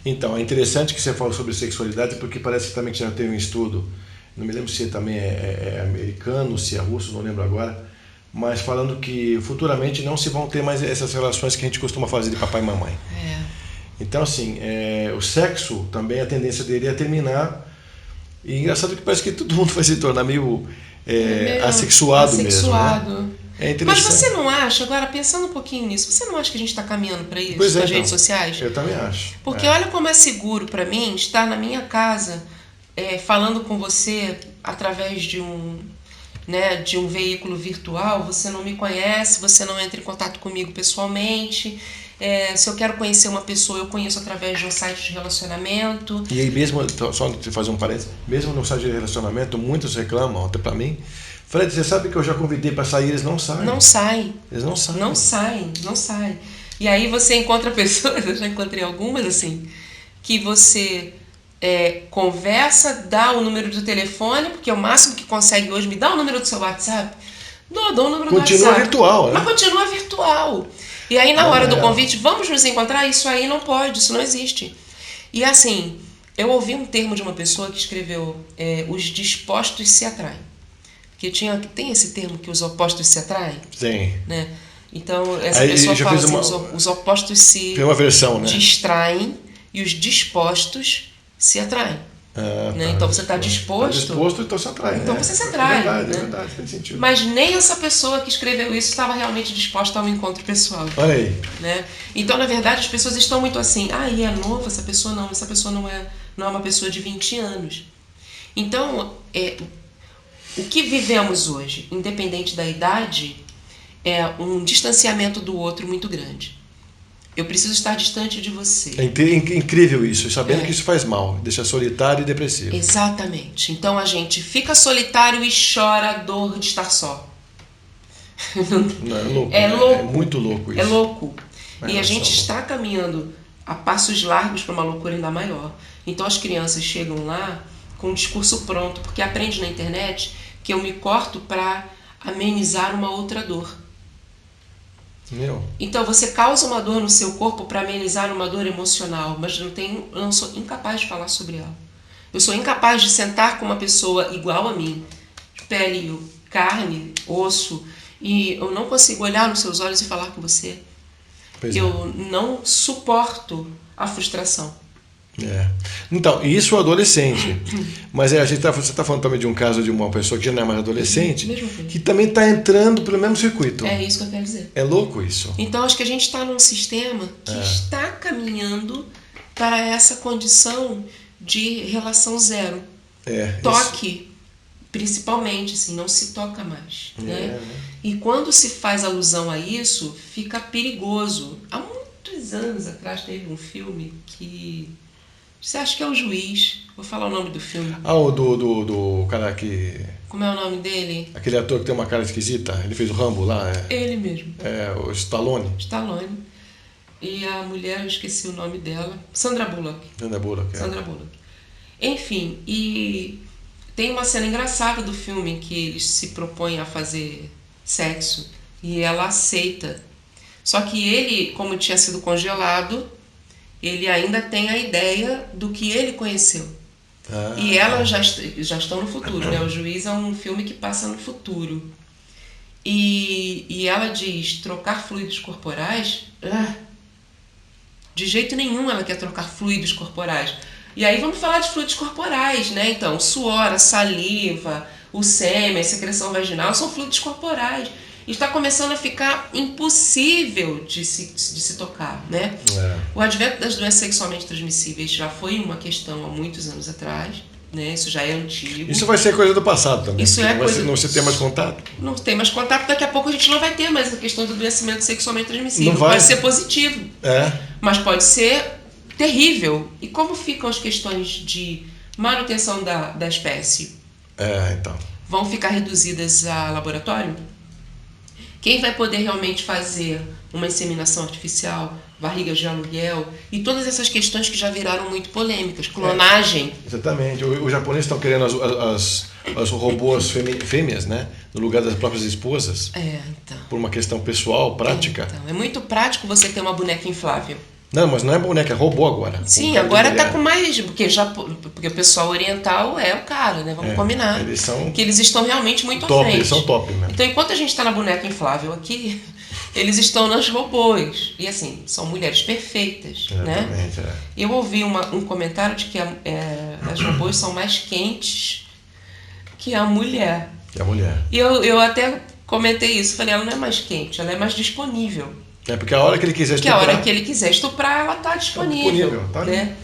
Então, é interessante que você falou sobre sexualidade, porque parece também que já teve um estudo, não me lembro se também é americano, se é russo, não lembro agora, mas falando que futuramente não se vão ter mais essas relações que a gente costuma fazer de papai e mamãe. Então, assim, o sexo também, a tendência dele é terminar. E engraçado que parece que todo mundo vai se tornar meio assexuado mesmo. Né? É interessante. Mas você não acha, agora pensando um pouquinho nisso, você não acha que a gente está caminhando para isso Pois é, nas então. redes sociais? Eu também acho. Porque olha como é seguro para mim estar na minha casa falando com você através de um veículo virtual. Você não me conhece, você não entra em contato comigo pessoalmente. Se eu quero conhecer uma pessoa, eu conheço através de um site de relacionamento. E aí mesmo, só te fazer um parênteses, mesmo no site de relacionamento, muitos reclamam, até pra mim, Fred, você sabe que eu já convidei pra sair, eles não saem. Não saem. Eles não saem. Não saem. E aí você encontra pessoas, eu já encontrei algumas assim, que você conversa, dá o número do telefone, porque é o máximo que consegue hoje, me dá o número do seu WhatsApp. Dou o número do WhatsApp. Continua virtual, né? Mas continua virtual. E aí na hora do convite, vamos nos encontrar? Isso aí não pode, isso não existe. E assim, eu ouvi um termo de uma pessoa que escreveu os dispostos se atraem. Porque tem esse termo que os opostos se atraem? Tem. Né? Então, essa aí, pessoa fala assim, os opostos se tem uma versão, né? distraem e os dispostos se atraem. Né? Então você está disposto. Está disposto, então se atrai. Então você se atrai. É né? verdade, faz sentido. Mas nem essa pessoa que escreveu isso estava realmente disposta a um encontro pessoal. Olha aí. Né? Então, na verdade, as pessoas estão muito assim, e é novo, essa pessoa não é uma pessoa de 20 anos. Então, o que vivemos hoje, independente da idade, é um distanciamento do outro muito grande. Eu preciso estar distante de você. É incrível isso, sabendo que isso faz mal, deixa solitário e depressivo. Exatamente. Então a gente fica solitário e chora a dor de estar só. Não, é louco. É louco. É muito louco isso. É louco. Mas e a gente está caminhando a passos largos para uma loucura ainda maior. Então as crianças chegam lá com um discurso pronto, porque aprende na internet que eu me corto para amenizar uma outra dor. Então você causa uma dor no seu corpo para amenizar uma dor emocional, mas eu não sou incapaz de falar sobre ela. Eu sou incapaz de sentar com uma pessoa igual a mim, de pele, carne, osso, e eu não consigo olhar nos seus olhos e falar com você. Eu não suporto a frustração. Então, isso é adolescente. Mas você está falando também de um caso de uma pessoa que já não é mais adolescente, que também está entrando pelo mesmo circuito. É isso que eu quero dizer. É louco isso. Então, acho que a gente está num sistema que está caminhando para essa condição de relação zero. Toque, principalmente, assim, não se toca mais. Né? E quando se faz alusão a isso, fica perigoso. Há muitos anos atrás teve um filme que... Você acha que é o Juiz? Vou falar o nome do filme. O do cara que... Como é o nome dele? Aquele ator que tem uma cara esquisita. Ele fez o Rambo lá. Ele mesmo. O Stallone. E a mulher, eu esqueci o nome dela. Sandra Bullock. Sandra Bullock. Enfim, e tem uma cena engraçada do filme em que eles se propõem a fazer sexo. E ela aceita. Só que ele, como tinha sido congelado... ele ainda tem a ideia do que ele conheceu. E elas já estão no futuro, né? O Juiz é um filme que passa no futuro. E ela diz, trocar fluidos corporais? De jeito nenhum ela quer trocar fluidos corporais. E aí vamos falar de fluidos corporais, né? Então, o suor, a saliva, o sêmen, a secreção vaginal são fluidos corporais. E está começando a ficar impossível de se tocar, né? O advento das doenças sexualmente transmissíveis já foi uma questão há muitos anos atrás, né? Isso já é antigo. Isso vai ser coisa do passado também. Isso é coisa... Não se tem mais contato? Não tem mais contato, daqui a pouco a gente não vai ter mais a questão do adoecimento sexualmente transmissível. Não vai. Pode ser positivo, mas pode ser terrível. E como ficam as questões de manutenção da espécie? Então. Vão ficar reduzidas a laboratório? Quem vai poder realmente fazer uma inseminação artificial, barrigas de aluguel e todas essas questões que já viraram muito polêmicas, clonagem. Exatamente. Os japoneses estão querendo as robôs fêmeas, né? No lugar das próprias esposas. Então. Por uma questão pessoal, prática. Então, é muito prático você ter uma boneca inflável. Não, mas não é boneca, é robô agora. Sim, agora tá com mais... Porque o pessoal oriental é o cara, né? Vamos combinar. Eles são... Que eles estão realmente muito top, à frente. Eles são top mesmo. Então, enquanto a gente está na boneca inflável aqui, eles estão nas robôs. E assim, são mulheres perfeitas, exatamente, né? Eu ouvi um comentário de que as robôs são mais quentes que a mulher. Que a mulher. E eu até comentei isso. Falei, ela não é mais quente, ela é mais disponível. É porque a hora que ele quiser Porque estuprar... a hora que ele quiser estuprar, ela tá disponível. Tá ali. Né?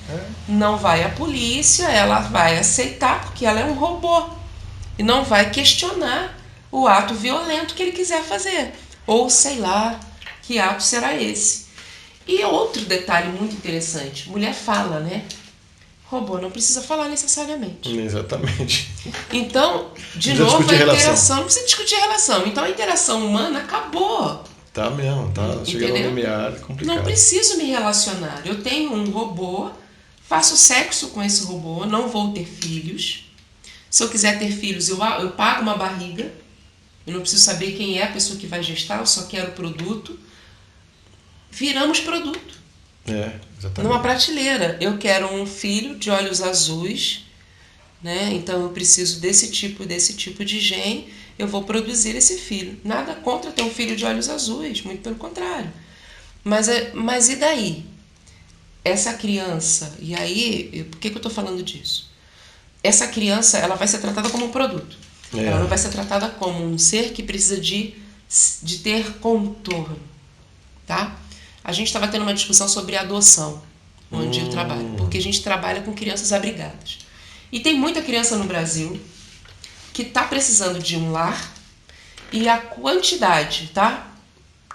Não vai a polícia, ela vai aceitar, porque ela é um robô. E não vai questionar o ato violento que ele quiser fazer. Ou sei lá que ato será esse. E outro detalhe muito interessante, mulher fala, né? Robô não precisa falar necessariamente. Exatamente. Então, de Não precisa novo, a discutir interação, relação. não precisa discutir a relação. Então a interação humana acabou. Tá mesmo, tá chegando no limiar complicado. Não preciso me relacionar. Eu tenho um robô, faço sexo com esse robô, não vou ter filhos. Se eu quiser ter filhos, eu pago uma barriga. Eu não preciso saber quem é a pessoa que vai gestar, eu só quero o produto. Viramos produto. Exatamente. Numa prateleira. Eu quero um filho de olhos azuis, né? Então eu preciso desse tipo de gene, eu vou produzir esse filho. Nada contra ter um filho de olhos azuis, muito pelo contrário. Mas e daí? Essa criança, e aí, por que eu estou falando disso? Essa criança, ela vai ser tratada como um produto. Ela não vai ser tratada como um ser que precisa de ter contorno, tá? A gente estava tendo uma discussão sobre adoção, onde eu trabalho, porque a gente trabalha com crianças abrigadas. E tem muita criança no Brasil que está precisando de um lar e a quantidade, tá?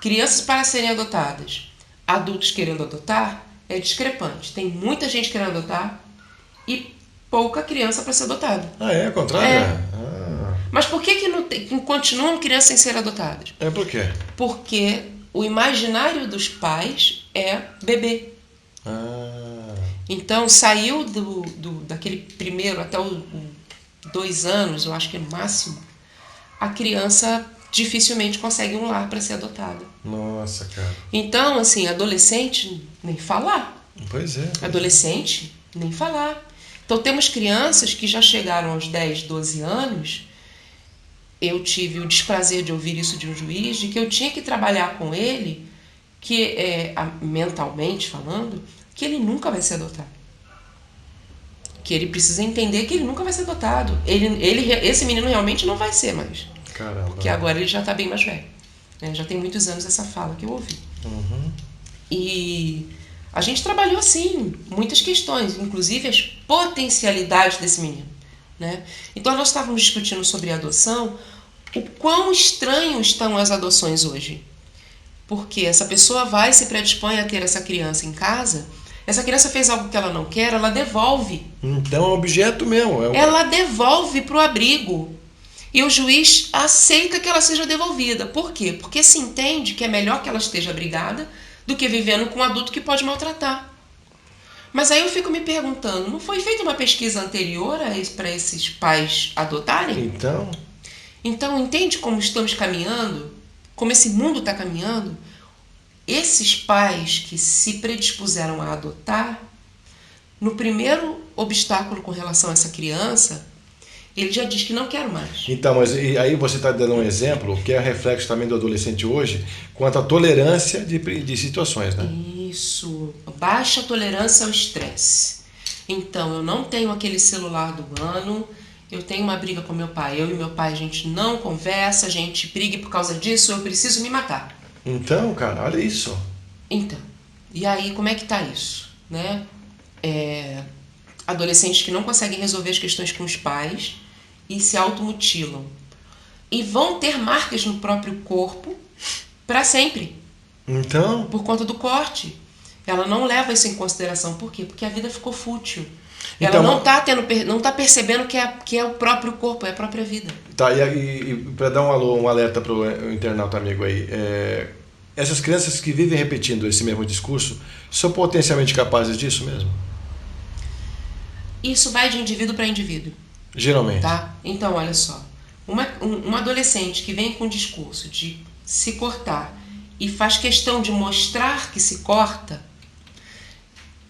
Crianças para serem adotadas, adultos querendo adotar, é discrepante. Tem muita gente querendo adotar e pouca criança para ser adotada. É o contrário? Mas por que continuam crianças sem ser adotadas? Por quê? Porque o imaginário dos pais é bebê. Então saiu daquele primeiro até os 2 anos, eu acho que é no máximo, a criança dificilmente consegue um lar para ser adotada. Nossa, cara. Então, assim, adolescente, nem falar. Pois é. Adolescente, nem falar. Então temos crianças que já chegaram aos 10, 12 anos. Eu tive o desprazer de ouvir isso de um juiz, de que eu tinha que trabalhar com ele, mentalmente falando, que ele nunca vai ser adotado. Que ele precisa entender que ele nunca vai ser adotado. Esse menino realmente não vai ser mais. Caramba. Porque agora ele já está bem mais velho. Né? Já tem muitos anos essa fala que eu ouvi. E a gente trabalhou assim, muitas questões, inclusive as potencialidades desse menino. Né? Então nós estávamos discutindo sobre adoção, o quão estranho estão as adoções hoje. Porque essa pessoa vai e se predispõe a ter essa criança em casa, essa criança fez algo que ela não quer, ela devolve. Então é um objeto mesmo. Ela devolve para o abrigo. E o juiz aceita que ela seja devolvida. Por quê? Porque se entende que é melhor que ela esteja abrigada do que vivendo com um adulto que pode maltratar. Mas aí eu fico me perguntando, não foi feita uma pesquisa anterior para esses pais adotarem? Então, entende como estamos caminhando? Como esse mundo está caminhando? Esses pais que se predispuseram a adotar, no primeiro obstáculo com relação a essa criança, ele já diz que não quero mais. Então, mas aí você está dando um exemplo, que é reflexo também do adolescente hoje, quanto à tolerância de situações, né? Isso, baixa tolerância ao estresse. Então, eu não tenho aquele celular do ano, eu tenho uma briga com meu pai, eu e meu pai, a gente não conversa, a gente briga por causa disso, eu preciso me matar. Então, cara, olha isso. Então, e aí como é que tá isso, né? Adolescentes que não conseguem resolver as questões com os pais e se automutilam. E vão ter marcas no próprio corpo para sempre. Então? Por conta do corte. Ela não leva isso em consideração. Por quê? Porque a vida ficou fútil. Ela não tá percebendo que é o próprio corpo, é a própria vida. Tá, e para dar um alerta para o internauta amigo aí, essas crianças que vivem repetindo esse mesmo discurso são potencialmente capazes disso mesmo? Isso vai de indivíduo para indivíduo. Geralmente. Tá? Então, olha só. Um adolescente que vem com o discurso de se cortar e faz questão de mostrar que se corta,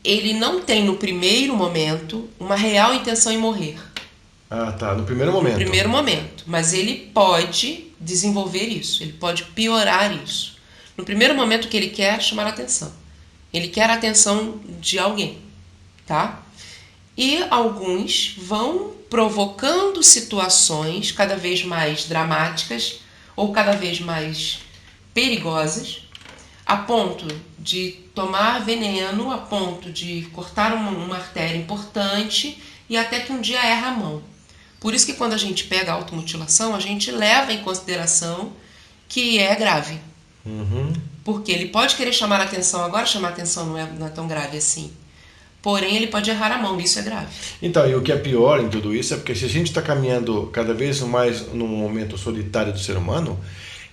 ele não tem no primeiro momento uma real intenção em morrer. Ah, tá. No primeiro momento. No primeiro momento. Mas ele pode desenvolver isso. Ele pode piorar isso. No primeiro momento, o que ele quer é chamar a atenção. Ele quer a atenção de alguém. Tá? E alguns vão provocando situações cada vez mais dramáticas, ou cada vez mais perigosas, a ponto de tomar veneno, a ponto de cortar uma artéria importante e até que um dia erra a mão. Por isso que quando a gente pega a automutilação, a gente leva em consideração que é grave. Porque ele pode querer chamar a atenção agora, chamar a atenção não é tão grave assim. Porém, ele pode errar a mão, isso é grave. Então, e o que é pior em tudo isso é porque se a gente está caminhando cada vez mais num momento solitário do ser humano,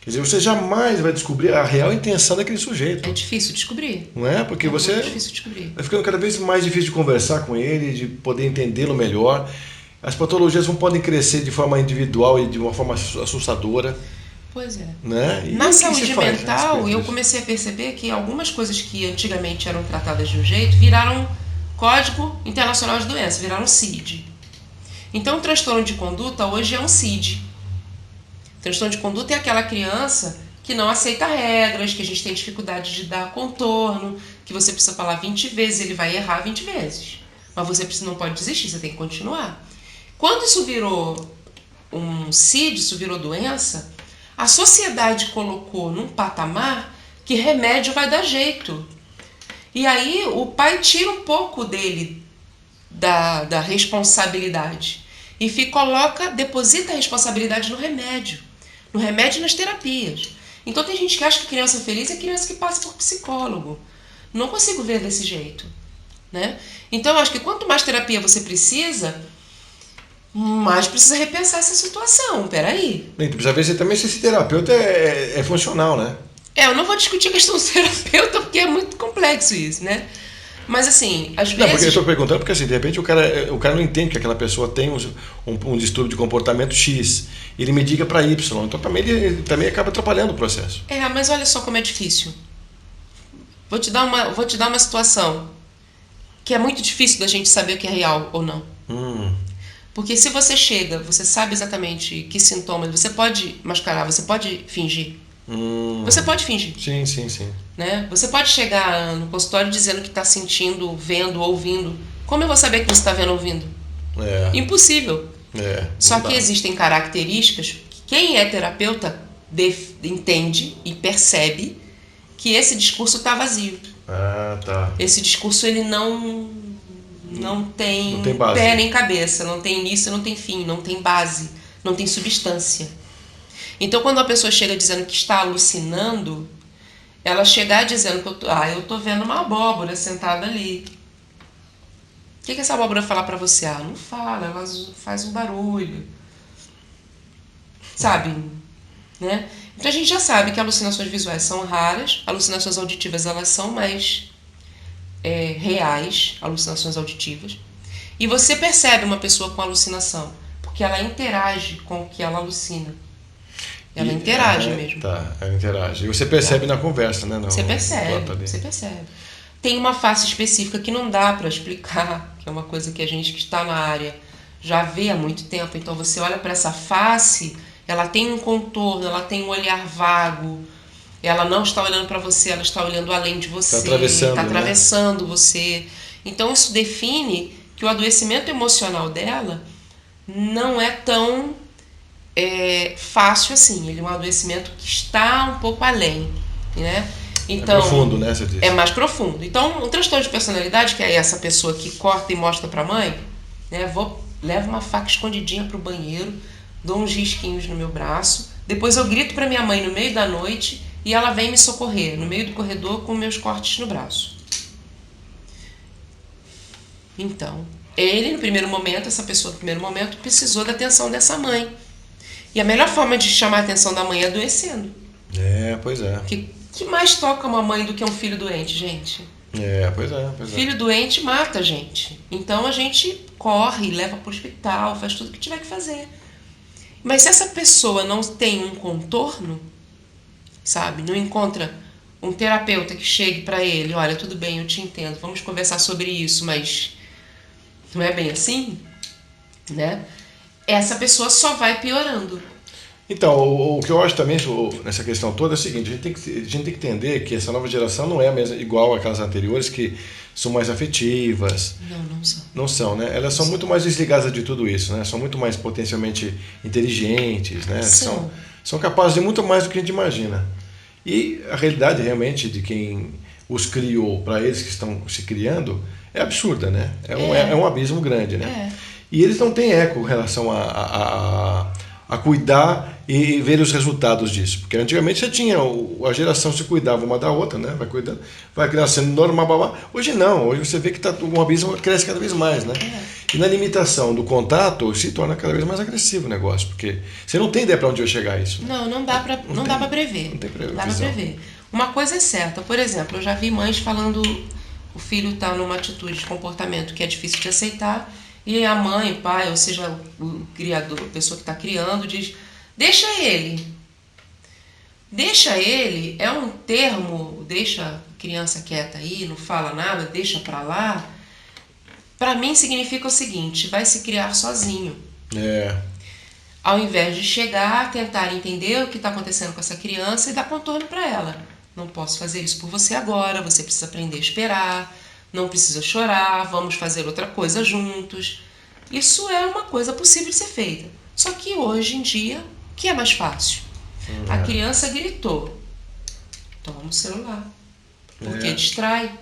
quer dizer, você jamais vai descobrir a real intenção daquele sujeito. É difícil descobrir. Não é? Porque você muito difícil descobrir. vai ficando cada vez mais difícil de conversar com ele, de poder entendê-lo melhor. As patologias não podem crescer de forma individual e de uma forma assustadora. Pois é. Né? E na saúde mental, eu comecei a perceber que algumas coisas que antigamente eram tratadas de um jeito viraram Código Internacional de Doenças, viraram CID. Então, o transtorno de conduta hoje é um CID. O transtorno de conduta é aquela criança que não aceita regras, que a gente tem dificuldade de dar contorno, que você precisa falar 20 vezes, ele vai errar 20 vezes. Mas você não pode desistir, você tem que continuar. Quando isso virou um CID, isso virou doença, a sociedade colocou num patamar que remédio vai dar jeito. E aí o pai tira um pouco dele da responsabilidade e deposita a responsabilidade no remédio e nas terapias. Então tem gente que acha que criança feliz é criança que passa por psicólogo. Não consigo ver desse jeito, né? Então eu acho que quanto mais terapia você precisa, mais precisa repensar essa situação. Peraí. Bem, tu precisa ver também se esse terapeuta é funcional, né? Eu não vou discutir a questão do terapeuta porque é muito complexo isso, né? Mas assim, às vezes... Não, porque eu estou perguntando porque assim, de repente o cara não entende que aquela pessoa tem um distúrbio de comportamento X. Ele me diga para Y. Então também ele também acaba atrapalhando o processo. Mas olha só como é difícil. Vou te dar uma situação que é muito difícil da gente saber o que é real ou não. Porque se você chega, você sabe exatamente que sintomas, você pode mascarar, você pode fingir. Você pode fingir. Sim. Né? Você pode chegar no consultório dizendo que está sentindo, vendo, ouvindo. Como eu vou saber que você está vendo ou ouvindo? Impossível. Só que existem características que quem é terapeuta entende e percebe que esse discurso está vazio. Tá. Esse discurso ele não tem base. Pé nem cabeça, não tem início, não tem fim, não tem base, não tem substância. Então, quando a pessoa chega dizendo que está alucinando, ela chegar dizendo que eu tô vendo uma abóbora sentada ali. O que essa abóbora fala para você? Não fala, ela faz um barulho. Sabe? Né? Então a gente já sabe que alucinações visuais são raras, alucinações auditivas elas são mais reais, alucinações auditivas. E você percebe uma pessoa com alucinação, porque ela interage com o que ela alucina. Ela interage mesmo. Tá, ela interage. E você percebe na conversa, né? Você percebe. Tem uma face específica que não dá para explicar, que é uma coisa que a gente que está na área já vê há muito tempo. Então você olha para essa face, ela tem um contorno, ela tem um olhar vago, ela não está olhando para você, ela está olhando além de você, está atravessando você. Então isso define que o adoecimento emocional dela não é tão fácil assim. Ele é um adoecimento que está um pouco além, né? Então, é profundo, né? Você disse. É mais profundo. Então, um transtorno de personalidade, que é essa pessoa que corta e mostra para a mãe, né? Levo uma faca escondidinha pro banheiro, dou uns risquinhos no meu braço, depois eu grito para minha mãe no meio da noite e ela vem me socorrer no meio do corredor com meus cortes no braço. Então, essa pessoa no primeiro momento precisou da atenção dessa mãe. E a melhor forma de chamar a atenção da mãe é adoecendo. Pois é. Que mais toca uma mãe do que um filho doente, gente? Pois é. Filho doente mata a gente. Então a gente corre, leva para o hospital, faz tudo o que tiver que fazer. Mas se essa pessoa não tem um contorno, sabe? Não encontra um terapeuta que chegue para ele, olha, tudo bem, eu te entendo, vamos conversar sobre isso, mas não é bem assim, né? Essa pessoa só vai piorando. Então, o que eu acho também nessa questão toda é o seguinte, a gente tem que entender que essa nova geração não é a mesma, igual aquelas anteriores que são mais afetivas. Não são. Não são, né? Elas são muito mais desligadas de tudo isso, né? São muito mais potencialmente inteligentes, né? são capazes de muito mais do que a gente imagina. E a realidade realmente de quem os criou para eles que estão se criando é absurda, né? É um abismo grande, né? E eles não têm eco em relação a cuidar e ver os resultados disso. Porque antigamente você tinha, a geração se cuidava uma da outra, né? Vai cuidando, vai crescendo normal, blá. Hoje não, hoje você vê que o abismo cresce cada vez mais, né? E na limitação do contato se torna cada vez mais agressivo o negócio, porque você não tem ideia para onde vai chegar isso. Né? Não dá para prever. Não tem previsão. Não dá para prever. Uma coisa é certa, por exemplo, eu já vi mães falando, o filho está numa atitude de comportamento que é difícil de aceitar, e a mãe, o pai, ou seja, o criador, a pessoa que está criando, diz: deixa ele. Deixa ele é um termo, deixa a criança quieta aí, não fala nada, deixa para lá. Para mim significa o seguinte: vai se criar sozinho. Ao invés de chegar, tentar entender o que está acontecendo com essa criança e dar contorno para ela. Não posso fazer isso por você agora, você precisa aprender a esperar, não precisa chorar, vamos fazer outra coisa juntos. Isso é uma coisa possível de ser feita. Só que hoje em dia, o que é mais fácil? A criança gritou: toma o celular, porque distrai.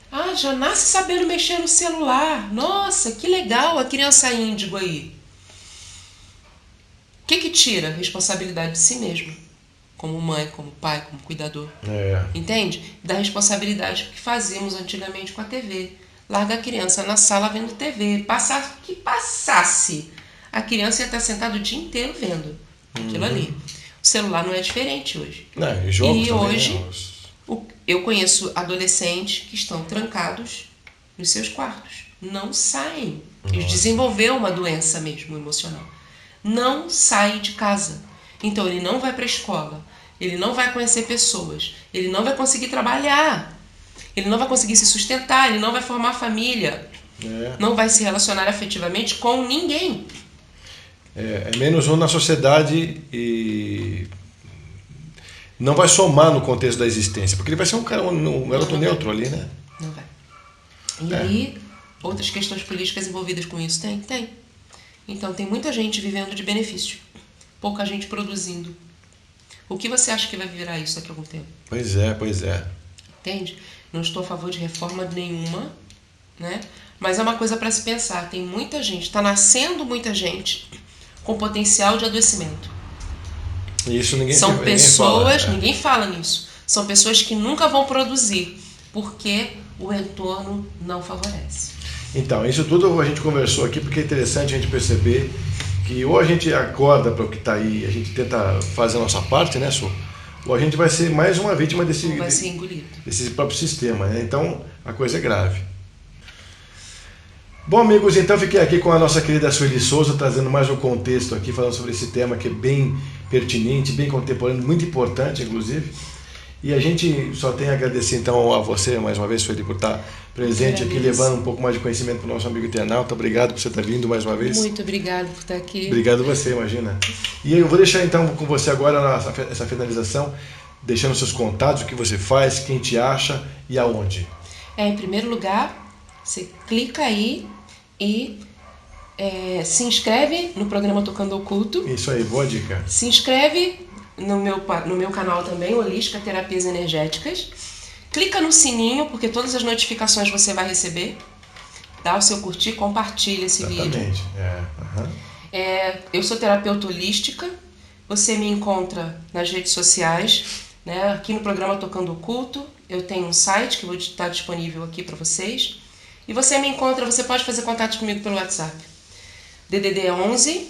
Ah, já nasce sabendo mexer no celular. Nossa, que legal a criança índigo aí. O que tira a responsabilidade de si mesmo? Como mãe, como pai, como cuidador. Entende? Da responsabilidade que fazíamos antigamente com a TV. Larga a criança na sala vendo TV. Que passasse. A criança ia estar sentada o dia inteiro vendo aquilo ali. O celular não é diferente hoje. Não, jogos e hoje eu conheço adolescentes que estão trancados nos seus quartos. Não saem. Eles desenvolveram uma doença mesmo emocional. Não sai de casa. Então ele não vai para a escola, ele não vai conhecer pessoas, ele não vai conseguir trabalhar, ele não vai conseguir se sustentar, ele não vai formar família, não vai se relacionar afetivamente com ninguém. É menos um na sociedade e não vai somar no contexto da existência, porque ele vai ser um garoto neutro ali, né? Não vai. E aí, outras questões políticas envolvidas com isso? Tem. Então, tem muita gente vivendo de benefício, pouca gente produzindo. O que você acha que vai virar isso daqui a algum tempo? Pois é. Entende? Não estou a favor de reforma nenhuma, né? Mas é uma coisa para se pensar. Tem muita gente, está nascendo muita gente com potencial de adoecimento. Isso ninguém São pessoas, fala, ninguém fala nisso. São pessoas que nunca vão produzir, porque o entorno não favorece. Então, isso tudo a gente conversou aqui porque é interessante a gente perceber que ou a gente acorda para o que está aí, a gente tenta fazer a nossa parte, né, Su? Ou a gente vai ser mais uma vítima desse próprio sistema, né? Então, a coisa é grave. Bom, amigos, então fiquei aqui com a nossa querida Sueli Souza, trazendo mais um contexto aqui, falando sobre esse tema que é bem pertinente, bem contemporâneo, muito importante, inclusive. E a gente só tem a agradecer, então, a você, mais uma vez, Sueli, por estar presente aqui, levando um pouco mais de conhecimento para o nosso amigo internauta. Obrigado por você estar vindo mais uma vez. Muito obrigado por estar aqui. Obrigado você, imagina. E eu vou deixar, então, com você agora essa finalização, deixando seus contatos, o que você faz, quem te acha e aonde. Em primeiro lugar, você clica aí e se inscreve no programa Tocando Oculto. Isso aí, boa dica. Se inscreve no meu canal também, Holística Terapias Energéticas. Clica no sininho, porque todas as notificações você vai receber. Dá o seu curtir, compartilha esse vídeo. Exatamente. Eu sou terapeuta holística. Você me encontra nas redes sociais, né? Aqui no programa Tocando Oculto. Eu tenho um site que vou estar disponível aqui para vocês. E você me encontra, você pode fazer contato comigo pelo WhatsApp. DDD 11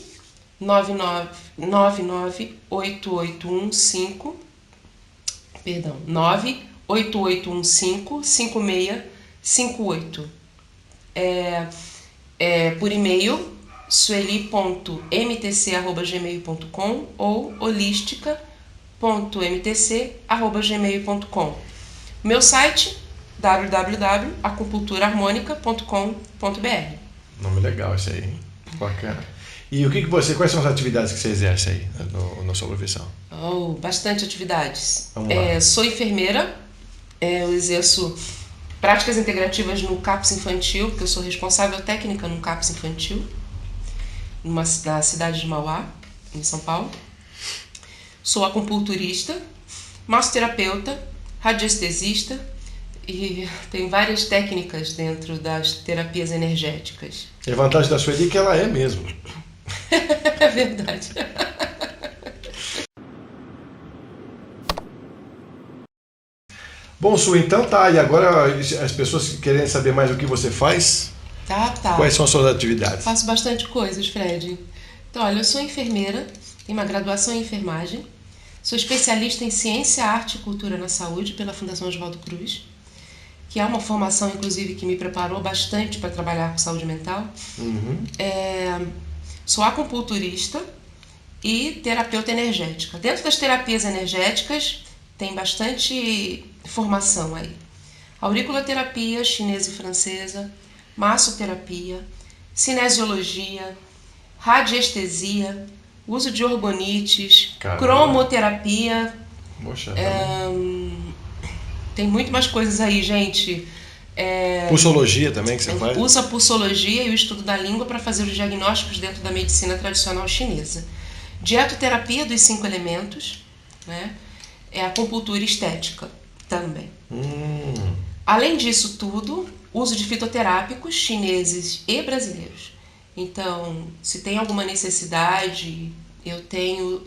98815 5658. Por e-mail sueli.mtc@gmail.com ou holística.mtc@gmail.com. Meu site www.acupunturharmonica.com.br. Nome legal esse aí, hein? Bacana. E quais são as atividades que você exerce aí na sua profissão? Bastante atividades. Vamos lá. Sou enfermeira, eu exerço práticas integrativas no CAPS infantil, porque eu sou responsável técnica no CAPS infantil, na cidade de Mauá, em São Paulo. Sou acupunturista, massoterapeuta, radiestesista e tem várias técnicas dentro das terapias energéticas. E a vantagem da Sueli é que ela é mesmo. É verdade. Bom, Su, então tá. E agora as pessoas que querem saber mais o que você faz, Tá. quais são as suas atividades? Faço bastante coisas, Fred. Então, olha, eu sou enfermeira, tenho uma graduação em enfermagem, sou especialista em ciência, arte e cultura na saúde pela Fundação Oswaldo Cruz, que é uma formação, inclusive, que me preparou bastante para trabalhar com saúde mental. Sou acupunturista e terapeuta energética. Dentro das terapias energéticas, tem bastante formação aí. Auriculoterapia chinesa e francesa, massoterapia, cinesiologia, radiestesia, uso de orgonites, Caramba. cromoterapia. Poxa, Tem muito mais coisas aí, gente. pulsologia também que você faz? Usa a pulsologia e o estudo da língua para fazer os diagnósticos dentro da medicina tradicional chinesa. Dietoterapia dos 5 elementos, né? É acupuntura estética também. Além disso tudo, uso de fitoterápicos chineses e brasileiros. Então, se tem alguma necessidade, eu tenho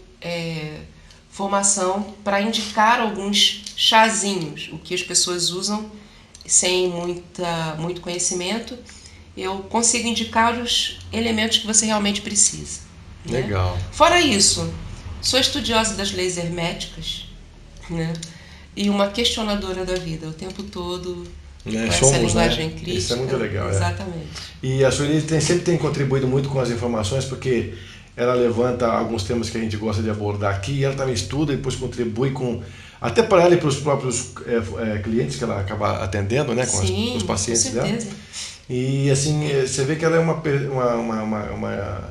formação para indicar alguns chazinhos, o que as pessoas usam sem muito conhecimento. Eu consigo indicar os elementos que você realmente precisa. Né? Legal. Fora isso, sou estudiosa das leis herméticas, né? E uma questionadora da vida o tempo todo, com essa linguagem crítica. Isso é muito legal. Exatamente. E a Sueli sempre tem contribuído muito com as informações, porque ela levanta alguns temas que a gente gosta de abordar aqui, e ela também estuda e depois contribui com, até para ela e para os próprios clientes que ela acaba atendendo, né, com os pacientes com certeza. dela. E assim, você vê que ela é uma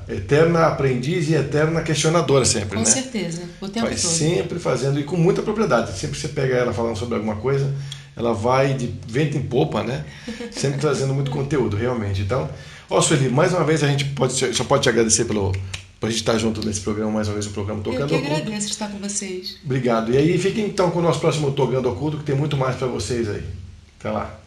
eterna aprendiz e eterna questionadora sempre, Com né? certeza, o tempo todo. Sempre fazendo, e com muita propriedade. Sempre que você pega ela falando sobre alguma coisa, ela vai de vento em popa, né? Sempre trazendo muito conteúdo, realmente. Então, Sueli, mais uma vez a gente só pode te agradecer por a gente estar junto nesse programa, mais uma vez o programa Tocando Oculto. Eu que Oculto. agradeço estar com vocês. Obrigado. E aí, fiquem então com o nosso próximo Tocando Oculto, que tem muito mais para vocês aí. Até lá.